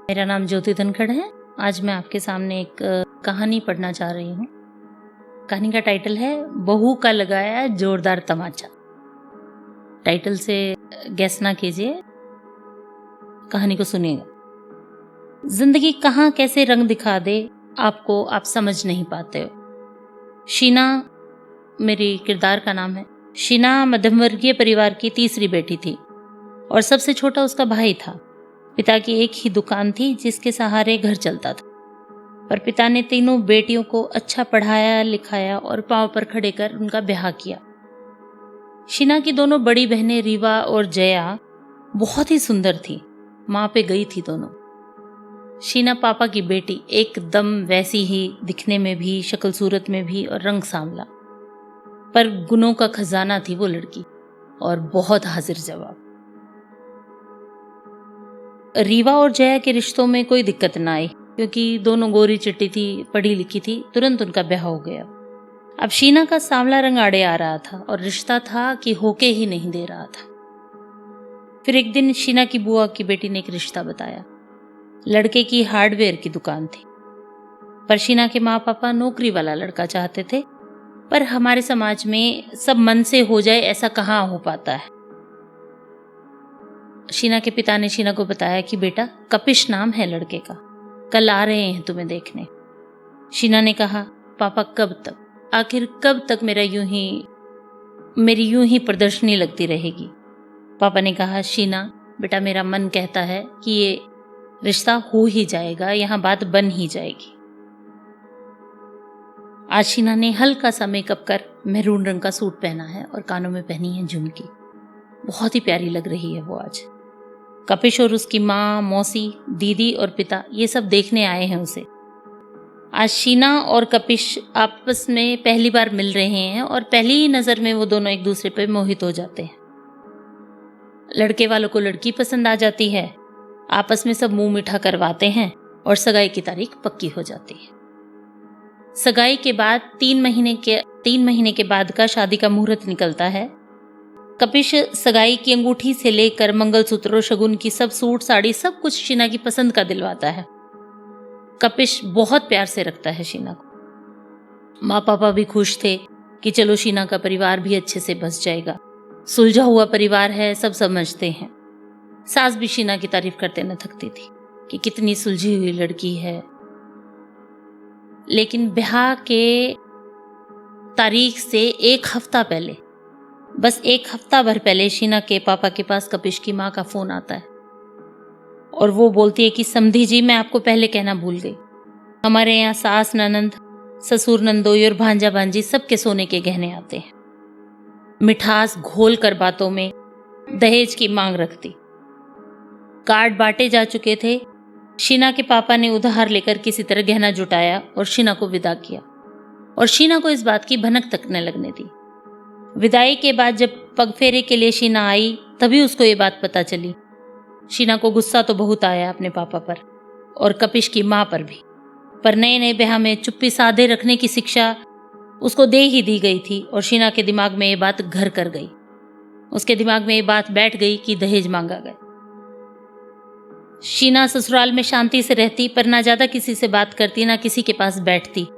मेरा नाम ज्योति धनखड़ है। आज मैं आपके सामने एक कहानी पढ़ना चाह रही हूँ। कहानी का टाइटल है बहू का लगाया जोरदार तमाचा। टाइटल से गैस ना कीजिए, कहानी को सुनिएगा। जिंदगी कहाँ कैसे रंग दिखा दे आपको, आप समझ नहीं पाते हो। शीना मेरी किरदार का नाम है। शीना मध्यम वर्गीय परिवार की तीसरी बेटी थी और सबसे छोटा उसका भाई था। पिता की एक ही दुकान थी जिसके सहारे घर चलता था, पर पिता ने तीनों बेटियों को अच्छा पढ़ाया लिखाया और पांव पर खड़े कर उनका ब्याह किया। शीना की दोनों बड़ी बहनें रीवा और जया बहुत ही सुंदर थी। माँ पे गई थी दोनों। शीना पापा की बेटी एकदम वैसी ही, दिखने में भी, शक्ल सूरत में भी और रंग सांवला, पर गुणों का खजाना थी वो लड़की और बहुत हाजिर जवाब। रीवा और जया के रिश्तों में कोई दिक्कत ना आई क्योंकि दोनों गोरी चिट्टी थी, पढ़ी लिखी थी। तुरंत उनका ब्याह हो गया। अब शीना का सांवला रंग आड़े आ रहा था और रिश्ता था कि होके ही नहीं दे रहा था। फिर एक दिन शीना की बुआ की बेटी ने एक रिश्ता बताया। लड़के की हार्डवेयर की दुकान थी, पर शीना के माँ पापा नौकरी वाला लड़का चाहते थे। पर हमारे समाज में सब मन से हो जाए ऐसा कहाँ हो पाता है। शीना के पिता ने शीना को बताया कि बेटा, कपिश नाम है लड़के का, कल आ रहे हैं तुम्हें देखने। शीना ने कहा, पापा कब तक, आखिर कब तक मेरी यूं ही प्रदर्शनी लगती रहेगी। पापा ने कहा, शीना बेटा, मेरा मन कहता है कि ये रिश्ता हो ही जाएगा, यहाँ बात बन ही जाएगी। आज शीना ने हल्का सा मेकअप कर मैरून रंग का सूट पहना है और कानों में पहनी है झुमकी। बहुत ही प्यारी लग रही है वो आज। कपिश और उसकी माँ, मौसी, दीदी और पिता ये सब देखने आए हैं उसे। आज शीना और कपिश आपस में पहली बार मिल रहे हैं और पहली ही नजर में वो दोनों एक दूसरे पर मोहित हो जाते हैं। लड़के वालों को लड़की पसंद आ जाती है, आपस में सब मुंह मीठा करवाते हैं और सगाई की तारीख पक्की हो जाती है। सगाई के बाद 3 महीने के बाद का शादी का मुहूर्त निकलता है। कपिश सगाई की अंगूठी से लेकर मंगलसूत्र और शगुन की सब सूट साड़ी सब कुछ शीना की पसंद का दिलवाता है। कपिश बहुत प्यार से रखता है शीना को। माँ पापा भी खुश थे कि चलो शीना का परिवार भी अच्छे से बस जाएगा, सुलझा हुआ परिवार है, सब समझते हैं। सास भी शीना की तारीफ करते न थकती थी कि कितनी सुलझी हुई लड़की है। लेकिन ब्याह के तारीख से एक हफ्ता पहले, बस एक हफ्ता भर पहले, शीना के पापा के पास कपिश की माँ का फोन आता है और वो बोलती है कि समधी जी, मैं आपको पहले कहना भूल गई, हमारे यहाँ सास ननंद, ससुर नंदोई और भांजा भांजी सबके सोने के गहने आते हैं। मिठास घोल कर बातों में दहेज की मांग रखती। कार्ड बांटे जा चुके थे। शीना के पापा ने उधार लेकर किसी तरह गहना जुटाया और शीना को विदा किया और शीना को इस बात की भनक तक न लगने दी। विदाई के बाद जब पगफेरे के लिए शीना आई तभी उसको ये बात पता चली। शीना को गुस्सा तो बहुत आया अपने पापा पर और कपिश की माँ पर भी, पर नए नए ब्याह में चुप्पी साधे रखने की शिक्षा उसको दे ही दी गई थी और शीना के दिमाग में ये बात घर कर गई। उसके दिमाग में ये बात बैठ गई कि दहेज मांगा गया। शीना ससुराल में शांति से रहती, पर ना ज्यादा किसी से बात करती, ना किसी के पास बैठती,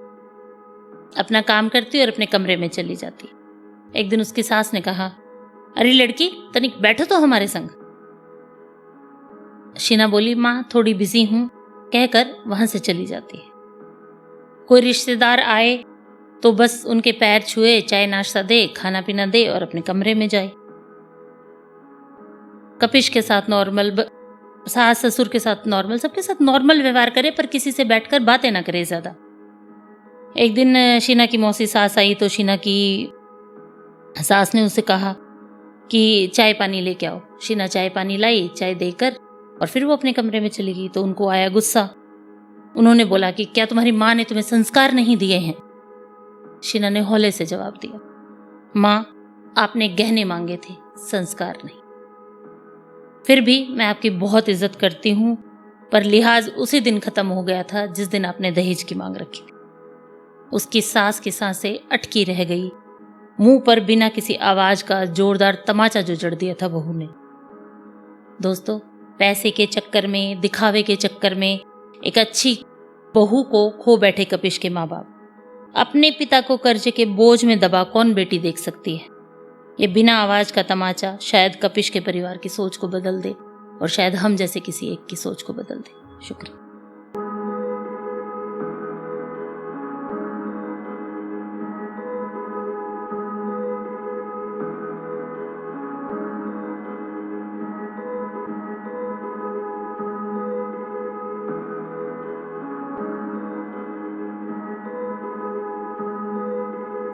अपना काम करती और अपने कमरे में चली जाती। एक दिन उसकी सास ने कहा, अरे लड़की, तनिक बैठो तो हमारे संग। शीना बोली, माँ थोड़ी बिजी हूं, कहकर वहां से चली जाती है। कोई रिश्तेदार आए तो बस उनके पैर छुए, चाय नाश्ता दे, खाना पीना दे और अपने कमरे में जाए। कपिश के साथ नॉर्मल, सास ससुर के साथ नॉर्मल, सबके साथ नॉर्मल व्यवहार करे, पर किसी से बैठकर बातें ना करे ज्यादा। एक दिन शीना की मौसी सास आई तो शीना की सास ने उसे कहा कि चाय पानी लेके आओ। शीना चाय पानी लाई, चाय देकर और फिर वो अपने कमरे में चली गई। तो उनको आया गुस्सा। उन्होंने बोला कि क्या तुम्हारी माँ ने तुम्हें संस्कार नहीं दिए हैं? शीना ने हौले से जवाब दिया, माँ आपने गहने मांगे थे, संस्कार नहीं। फिर भी मैं आपकी बहुत इज्जत करती हूँ, पर लिहाज उसी दिन खत्म हो गया था जिस दिन आपने दहेज की मांग रखी थी। उसकी सास की सांसें अटकी रह गई। मुंह पर बिना किसी आवाज का जोरदार तमाचा जो जड़ दिया था बहू ने। दोस्तों, पैसे के चक्कर में, दिखावे के चक्कर में एक अच्छी बहू को खो बैठे कपिश के माँ बाप। अपने पिता को कर्जे के बोझ में दबा कौन बेटी देख सकती है। ये बिना आवाज का तमाचा शायद कपिश के परिवार की सोच को बदल दे और शायद हम जैसे किसी एक की सोच को बदल दे। शुक्रिया।